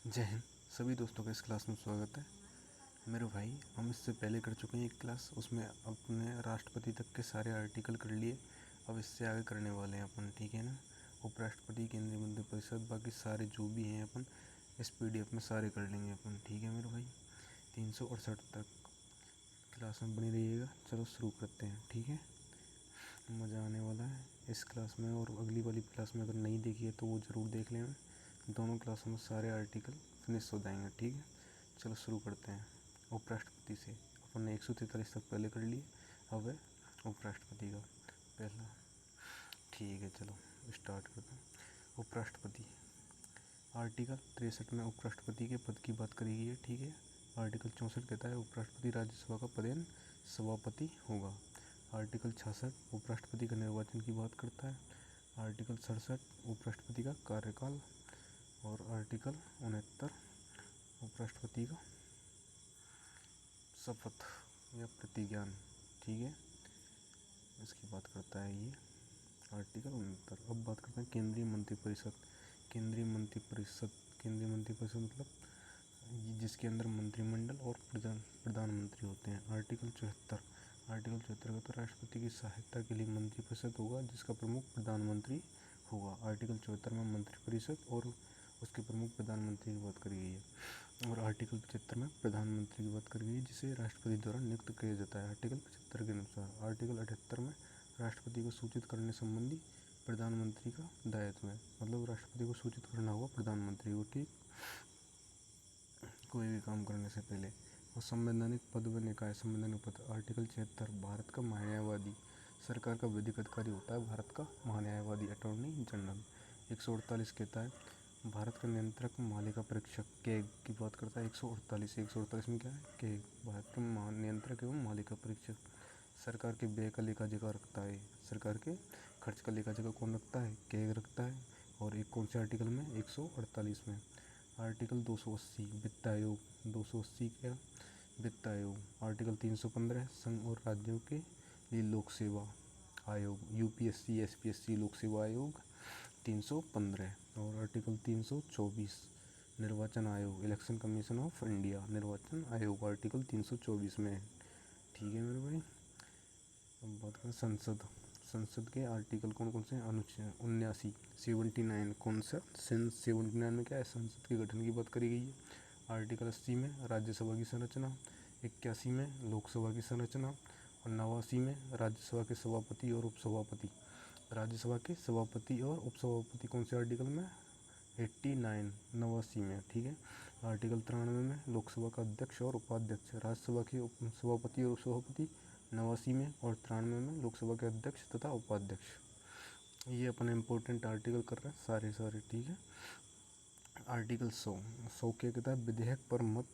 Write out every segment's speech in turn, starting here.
जय हिंद। सभी दोस्तों का इस क्लास में स्वागत है। मेरे भाई, हम इससे पहले कर चुके हैं एक क्लास, उसमें अपने राष्ट्रपति तक के सारे आर्टिकल कर लिए। अब इससे आगे करने वाले हैं अपन, ठीक है ना। उपराष्ट्रपति, केंद्रीय मंत्रिपरिषद, बाकी सारे जो भी हैं अपन इस PDF में सारे कर लेंगे अपन, ठीक है मेरे भाई। 368 तक क्लास में बनी रहिएगा। चलो शुरू करते हैं, ठीक है। मज़ा आने वाला है इस क्लास में, और अगली वाली क्लास में अगर नहीं देखी है तो वो ज़रूर देख लेना। दोनों क्लासों में सारे आर्टिकल फिनिश हो जाएंगे, ठीक है। चलो शुरू करते हैं। उपराष्ट्रपति से अपन ने 143 तक पहले कर लिए, अब है उपराष्ट्रपति का पहला, ठीक है। चलो स्टार्ट करते हैं। उपराष्ट्रपति आर्टिकल 63 में उपराष्ट्रपति के पद की बात करी गई है, ठीक है। आर्टिकल 64 कहता है उपराष्ट्रपति राज्यसभा का पदेन सभापति होगा। आर्टिकल 66 उपराष्ट्रपति का निर्वाचन की बात करता है। आर्टिकल 67 उपराष्ट्रपति का कार्यकाल, और आर्टिकल 69 उपराष्ट्रपति का शपथ या प्रतिज्ञान, ठीक है, इसकी बात करता है ये आर्टिकल 69। अब बात करते हैं केंद्रीय मंत्रिपरिषद। केंद्रीय मंत्रिपरिषद मतलब जिसके अंदर मंत्रिमंडल और प्रधानमंत्री होते हैं। आर्टिकल 74 का तो राष्ट्रपति की सहायता के लिए मंत्रिपरिषद होगा, जिसका प्रमुख प्रधानमंत्री होगा। आर्टिकल 74 में मंत्रिपरिषद और उसके प्रमुख प्रधानमंत्री की बात करी गई है। और आर्टिकल 75 में प्रधानमंत्री की बात करी गई है, जिसे राष्ट्रपति द्वारा नियुक्त किया जाता है आर्टिकल 75 के अनुसार। आर्टिकल 78 में राष्ट्रपति को सूचित करने संबंधी प्रधानमंत्री का दायित्व है, मतलब राष्ट्रपति को सूचित करना होगा प्रधानमंत्री को, ठीक, कोई भी काम करने से पहले। और संवैधानिक पद व निकाय। संवैधानिक पद आर्टिकल 76 भारत का महान्यायवादी, सरकार का विधिक अधिकारी होता है भारत का महान्यायवादी, अटॉर्नी जनरल। 148 कहता है भारत का नियंत्रक मालिका परीक्षक कैग की बात करता है। 148 में क्या है, कैग भारत के नियंत्रक एवं मालिका परीक्षक। सरकार के व्यय का लेखा जोखा रखता है, सरकार के खर्च का लेखा जोखा कौन रखता है, कैग रखता है। और एक कौन से आर्टिकल में, 148 में। आर्टिकल 280 वित्त आयोग। 280 क्या, वित्त आयोग। आर्टिकल 315 संघ और राज्यों के लिए लोक सेवा आयोग, UPSC SPSC लोक सेवा आयोग 315। और आर्टिकल 324 निर्वाचन आयोग, इलेक्शन कमीशन ऑफ इंडिया निर्वाचन आयोग, आर्टिकल 324 में, ठीक है मेरे भाई। अब बात करें संसद के आर्टिकल कौन कौन से हैं। अनुच्छेद 79 79 कौन सा, 79 में क्या है, संसद के गठन की बात करी गई है। आर्टिकल 80 में राज्यसभा की संरचना। 81 में लोकसभा की संरचना। और 89 में राज्यसभा के सभापति और उपसभापति। राज्यसभा के सभापति और उपसभापति कौन से आर्टिकल में, 89 में, ठीक है। आर्टिकल 93 में लोकसभा का अध्यक्ष और उपाध्यक्ष। राज्यसभा के सभापति और उपसभापति 89 में, और 93 में लोकसभा के अध्यक्ष तथा उपाध्यक्ष। ये अपन इम्पोर्टेंट आर्टिकल कर रहे हैं सारे, ठीक है। आर्टिकल 100 क्या कहता है, विधेयक पर मत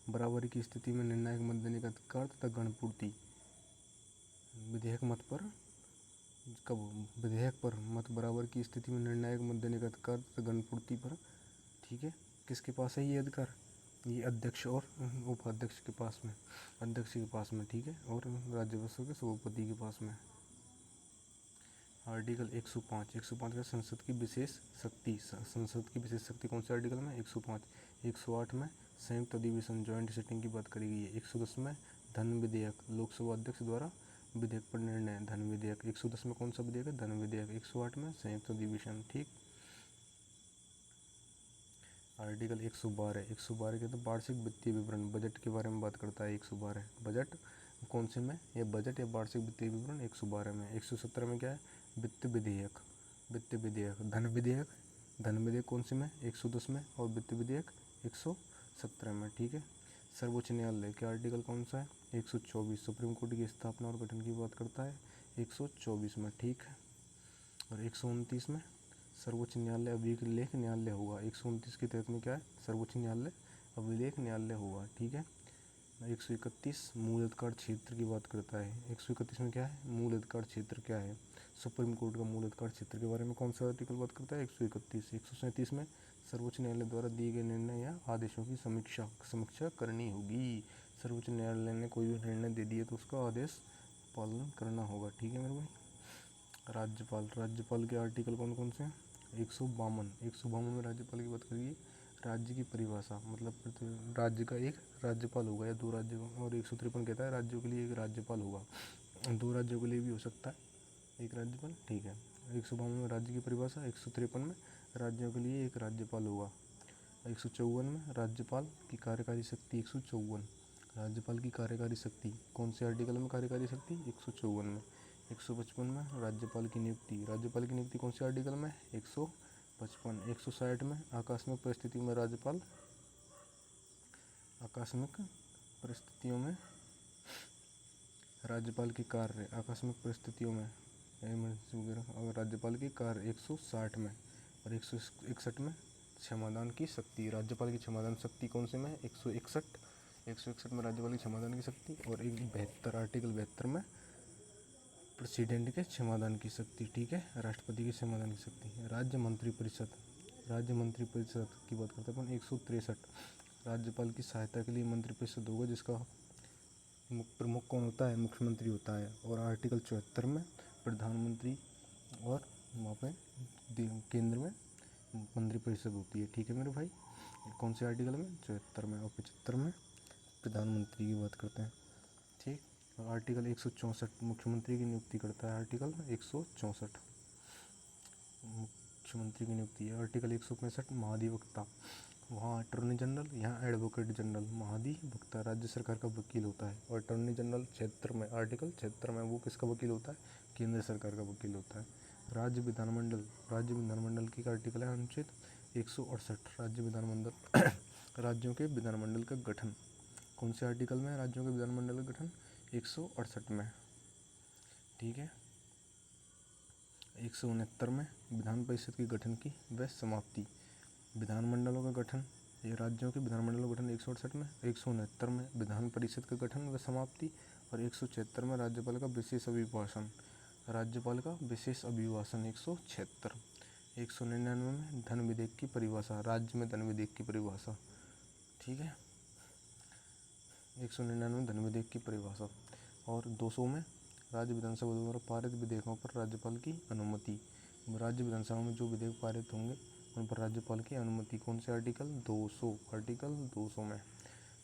बराबरी की स्थिति में निर्णायक मत देने का अधिकार तथा गणपूर्ति। विधेयक पर मत बराबर की स्थिति में निर्णायक मत देने का अधिकार तथा गणपूर्ति पर, ठीक है, किसके पास है ये अधिकार, ये अध्यक्ष और उपाध्यक्ष के पास में, अध्यक्ष के पास में, ठीक है, और राज्यसभा के सभापति के पास में। आर्टिकल 105 का संसद की विशेष शक्ति कौन से आर्टिकल में, 105। 108 में संयुक्त अधिवेशन जॉइंट सिटिंग की बात करी गई है। 110 में धन विधेयक, लोकसभा अध्यक्ष द्वारा विधेयक पर निर्णय, धन विधेयक। 110 में कौन सा विधेयक है, धन विधेयक। 108 में संयुक्त अधिवेशन, ठीक। आर्टिकल 112 के तो वार्षिक वित्तीय विवरण, बजट के बारे में बात करता है। 112 बजट कौन से में, या बजट या वार्षिक वित्तीय विवरण 112 में। 117 में क्या है, वित्त विधेयक। धन विधेयक कौन से में, 110 में, और वित्त विधेयक 117 में, ठीक है। सर्वोच्च न्यायालय के आर्टिकल कौन सा है, 124 सुप्रीम कोर्ट की स्थापना और गठन की बात करता है 124 में, ठीक है। और 129 में सर्वोच्च न्यायालय अभिलेख न्यायालय होगा। 129 के तहत में क्या है, सर्वोच्च न्यायालय अभिलेख न्यायालय होगा, ठीक है। 131 मूल अधिकार क्षेत्र की बात करता है। 131 में क्या है, मूल अधिकार क्षेत्र क्या है, सुप्रीम कोर्ट का मूल अधिकार क्षेत्र के बारे में कौन सा आर्टिकल बात करता है, 131। 137 में सर्वोच्च न्यायालय द्वारा दिए गए निर्णय या आदेशों की समीक्षा करनी होगी। सर्वोच्च न्यायालय ने कोई भी निर्णय दे दिए तो उसका आदेश पालन करना होगा, ठीक है मेरे भाई। राज्यपाल के आर्टिकल कौन कौन से हैं, 152 में राज्यपाल की बात करिए। राज्य की परिभाषा मतलब राज्य का एक राज्यपाल होगा या दो राज्य, और 153 कहता है राज्यों के लिए एक राज्यपाल होगा, दो राज्यों के लिए भी हो सकता है एक राज्यपाल, ठीक है। 152 में राज्य की परिभाषा, 153 में राज्यों के लिए एक राज्यपाल होगा, 154 में राज्यपाल की कार्यकारी शक्ति, 154 राज्यपाल की कार्यकारी शक्ति कौन से आर्टिकल में कार्यकारी शक्ति, 154 में। 155 में राज्यपाल की नियुक्ति, राज्यपाल की नियुक्ति कौन से आर्टिकल में, 155। 160 में आकस्मिक परिस्थितियों में राज्यपाल, आकस्मिक परिस्थितियों में राज्यपाल के कार्य, आकस्मिक परिस्थितियों में इमरजेंसी वगैरह और राज्यपाल के कार्य 160 में। और 161 में क्षमादान की शक्ति, राज्यपाल की क्षमादान शक्ति कौन से में, 161 में राज्यपाल की क्षमादान की शक्ति, और 72 आर्टिकल 72 में प्रेसिडेंट के क्षमादान की शक्ति, ठीक है, राष्ट्रपति के क्षमादान की शक्ति। राज्य मंत्रिपरिषद, राज्य मंत्रिपरिषद की बात करते हैं अपन, 163 राज्यपाल की सहायता के लिए मंत्रिपरिषद होगा जिसका प्रमुख कौन होता है, मुख्यमंत्री होता है। और आर्टिकल 74 में प्रधानमंत्री और वहाँ पे केंद्र में मंत्रिपरिषद होती है, ठीक है मेरे भाई। कौन से आर्टिकल में, 74 में। और 75 में प्रधानमंत्री की बात करते हैं, ठीक। और आर्टिकल 164 मुख्यमंत्री की नियुक्ति करता है, आर्टिकल 164 मुख्यमंत्री की नियुक्ति है। आर्टिकल 165 महाधिवक्ता, वहाँ अटॉर्नी जनरल, यहाँ एडवोकेट जनरल। महाधिवक्ता राज्य सरकार का वकील होता है। और अटॉर्नी जनरल 76 में, आर्टिकल 76 में वो किसका वकील होता है, केंद्र सरकार का वकील होता है। राज्य विधानमंडल, राज्य विधानमंडल की आर्टिकल है अनुच्छेद 168 राज्य विधानमंडल राज्यों के विधानमंडल का गठन कौन से आर्टिकल में है, राज्यों के विधानमंडल का गठन 168 में, ठीक है। 169 में विधान परिषद के गठन की व समाप्ति, विधानमंडलों का गठन, ये राज्यों के विधानमंडलों का गठन 168 में। 169 में विधान परिषद का गठन व समाप्ति। और 176 में राज्यपाल का विशेष अभिभाषण, राज्यपाल का विशेष अभिभाषण 176। 199 में धन विधेयक की परिभाषा, राज्य में धन विधेयक की परिभाषा, ठीक है। 199 में धन विधेयक की परिभाषा। और 200 में राज्य विधानसभा द्वारा पारित विधेयकों पर राज्यपाल की अनुमति, राज्य विधानसभा में जो विधेयक पारित होंगे उन पर राज्यपाल की अनुमति कौन से आर्टिकल, 200 आर्टिकल 200 में,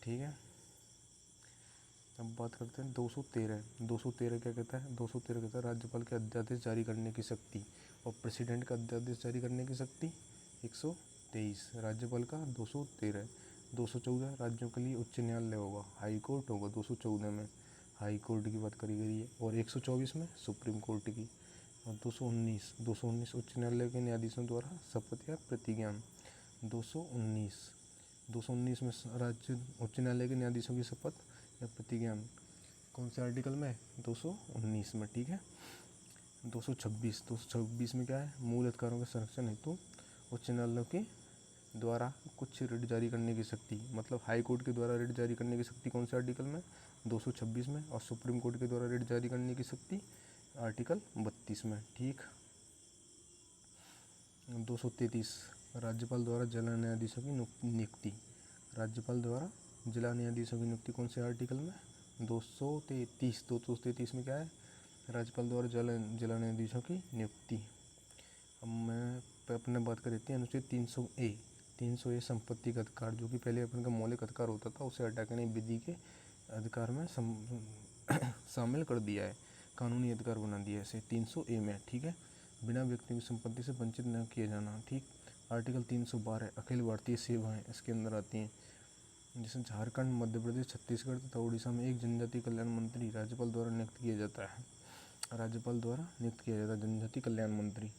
ठीक है। अब बात करते हैं 213। 213 क्या कहता है, 213 कहता है राज्यपाल के अध्यादेश जारी करने की शक्ति और प्रेसिडेंट का अध्यादेश जारी करने की शक्ति 123 राज्यपाल का 213। 214 राज्यों के लिए उच्च न्यायालय होगा, हाई कोर्ट होगा 214 में, हाई कोर्ट की बात करी गई है। और 124 में सुप्रीम कोर्ट की। और 219 उच्च न्यायालय के न्यायाधीशों द्वारा शपथ या प्रतिज्ञान। 219 में राज्य उच्च न्यायालय के न्यायाधीशों की शपथ या प्रतिज्ञान कौन से आर्टिकल में है, 219 में, ठीक है। 226 में क्या है, मूल अधिकारों के संरक्षण हेतु उच्च न्यायालयों के द्वारा कुछ रिट जारी करने की शक्ति, मतलब हाई कोर्ट के द्वारा रिट जारी करने की शक्ति कौन से आर्टिकल में, 226 में। और सुप्रीम कोर्ट के द्वारा रिट जारी करने की शक्ति आर्टिकल 32 में, ठीक। 233 राज्यपाल द्वारा जिला न्यायाधीशों की नियुक्ति, राज्यपाल द्वारा जिला न्यायाधीशों की नियुक्ति कौन से आर्टिकल में, 233 में क्या है, राज्यपाल द्वारा जिला न्यायाधीशों की नियुक्ति। अब मैं अपने बात कर लेते हैं अनुच्छेद 300 ए संपत्ति का अधिकार, जो कि पहले अपन का मौलिक अधिकार होता था उसे हटा के नई विधि के अधिकार में शामिल कर दिया है, कानूनी अधिकार बना दिया है इसे 300 ए में, ठीक है। बिना व्यक्ति की संपत्ति से वंचित न किया जाना, ठीक। आर्टिकल 312 अखिल भारतीय सेवाएं इसके अंदर आती हैं, जैसे झारखंड, मध्य प्रदेश, छत्तीसगढ़ तथा उड़ीसा में एक जनजाति कल्याण मंत्री राज्यपाल द्वारा नियुक्त किया जाता है, राज्यपाल द्वारा नियुक्त किया जाता है जनजाति कल्याण मंत्री।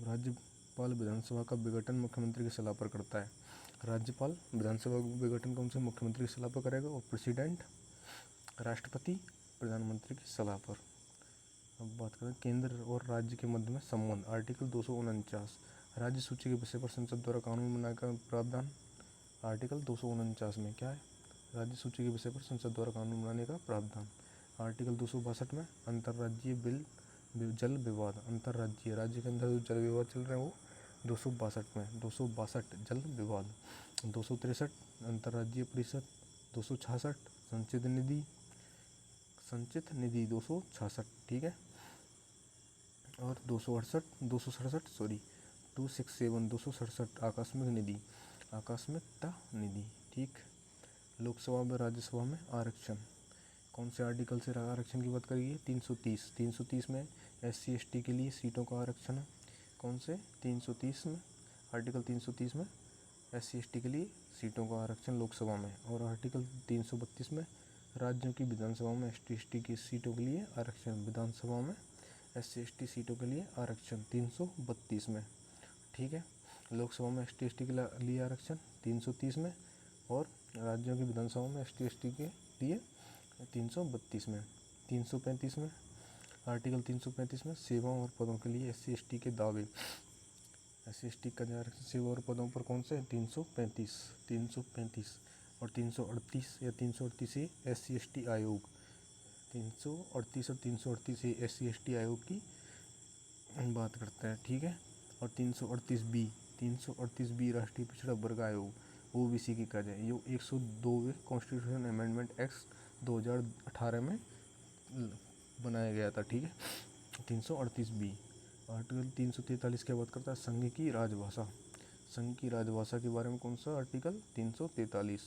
राज्यपाल विधानसभा का विघटन मुख्यमंत्री की सलाह पर करता है, राज्यपाल विधानसभा का विघटन कौन से मुख्यमंत्री की सलाह पर करेगा, और प्रेसिडेंट राष्ट्रपति प्रधानमंत्री की सलाह पर। अब बात करें केंद्र और राज्य के मध्य में संबंध, आर्टिकल 249 राज्य सूची के विषय पर संसद द्वारा कानून बनाने का प्रावधान, आर्टिकल 249 में क्या है, राज्य सूची के विषय पर संसद द्वारा कानून बनाने का प्रावधान। आर्टिकल 262 में अंतर्राज्यीय जल विवाद, अंतर्राज्यीय राज्य के अंदर जो जल विवाद चल रहे हैं वो 262 में, 262 जल विवाद। 263 अंतर्राज्यीय परिषद, 266 संचित निधि 266, ठीक है। और 267 267 267 आकस्मिकता निधि। ठीक। लोकसभा में राज्यसभा में आरक्षण कौन से आर्टिकल से आरक्षण की बात करेगी? 330 में SC ST के लिए सीटों का आरक्षण है। कौन से? 330 में, आर्टिकल 330 में SC ST के लिए सीटों का आरक्षण लोकसभा में। और आर्टिकल 332 में राज्यों की विधानसभा में ST ST की सीटों के लिए आरक्षण। विधानसभा में SC ST सीटों के लिए आरक्षण 332 में। ठीक है। लोकसभा में ST ST के लिए आरक्षण 330 में और राज्यों की विधानसभा में ST ST के लिए 332 में। 335 में, आर्टिकल 335 में सेवाओं और पदों के लिए SC ST के दावे। SC ST का आरक्षण सेवा और पदों पर कौन से? 335 और 338 या 338 से SC ST आयोग। 338 और 338 से SC ST आयोग की बात करते हैं। ठीक है। और 338B राष्ट्रीय पिछड़ा वर्ग आयोग OBC की काज है। ये 102वें कॉन्स्टिट्यूशन अमेंडमेंट एक्ट 2018 में बनाया गया था। ठीक है। 338B। आर्टिकल 343 की बात करता है संघ की राजभाषा। संघ की राजभाषा के बारे में कौन सा आर्टिकल? 343।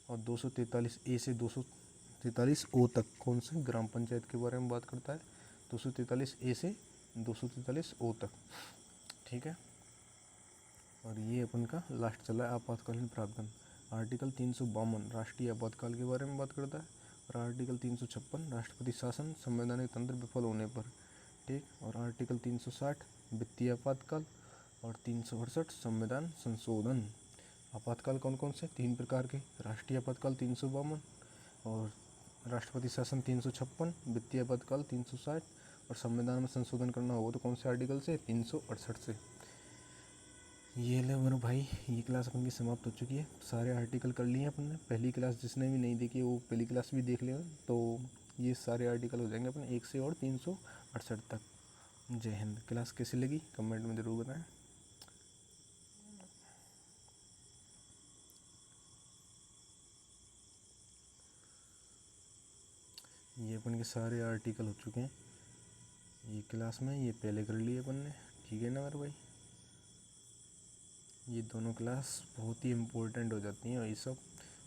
और 243A से 243O तक कौन से? ग्राम पंचायत के बारे में बात करता है। 243A से 243O तक। ठीक है। और ये अपन का लास्ट चला है आपातकालीन प्रावधान। आर्टिकल 352 राष्ट्रीय आपातकाल के बारे में बात करता है। और आर्टिकल 356 राष्ट्रपति शासन संवैधानिक तंत्र विफल होने पर। ठीक। और आर्टिकल 360 वित्तीय आपातकाल। और 368 संविधान संशोधन। आपातकाल कौन कौन से? 3 प्रकार के। राष्ट्रीय आपातकाल 352 और राष्ट्रपति शासन 356, वित्तीय आपातकाल 360 और संविधान में संशोधन करना हो तो कौन से आर्टिकल से? 368 से। ये ले मेरे भाई, ये क्लास अपन की समाप्त हो चुकी है। सारे आर्टिकल कर लिए अपन ने। पहली क्लास जिसने भी नहीं देखी वो पहली क्लास भी देख लेगा। तो ये सारे आर्टिकल हो जाएंगे अपने 1 से और 368 तक। जय हिंद। क्लास कैसी लगी कमेंट में ज़रूर बताएं। ये अपन के सारे आर्टिकल हो चुके हैं ये क्लास में। ये पहले कर लिए अपन ने। ठीक है ना मेरे भाई? ये दोनों क्लास बहुत ही इम्पोर्टेंट हो जाती हैं और ये सब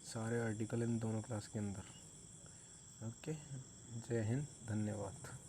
सारे आर्टिकल इन दोनों क्लास के अंदर। ओके। जय हिंद। धन्यवाद।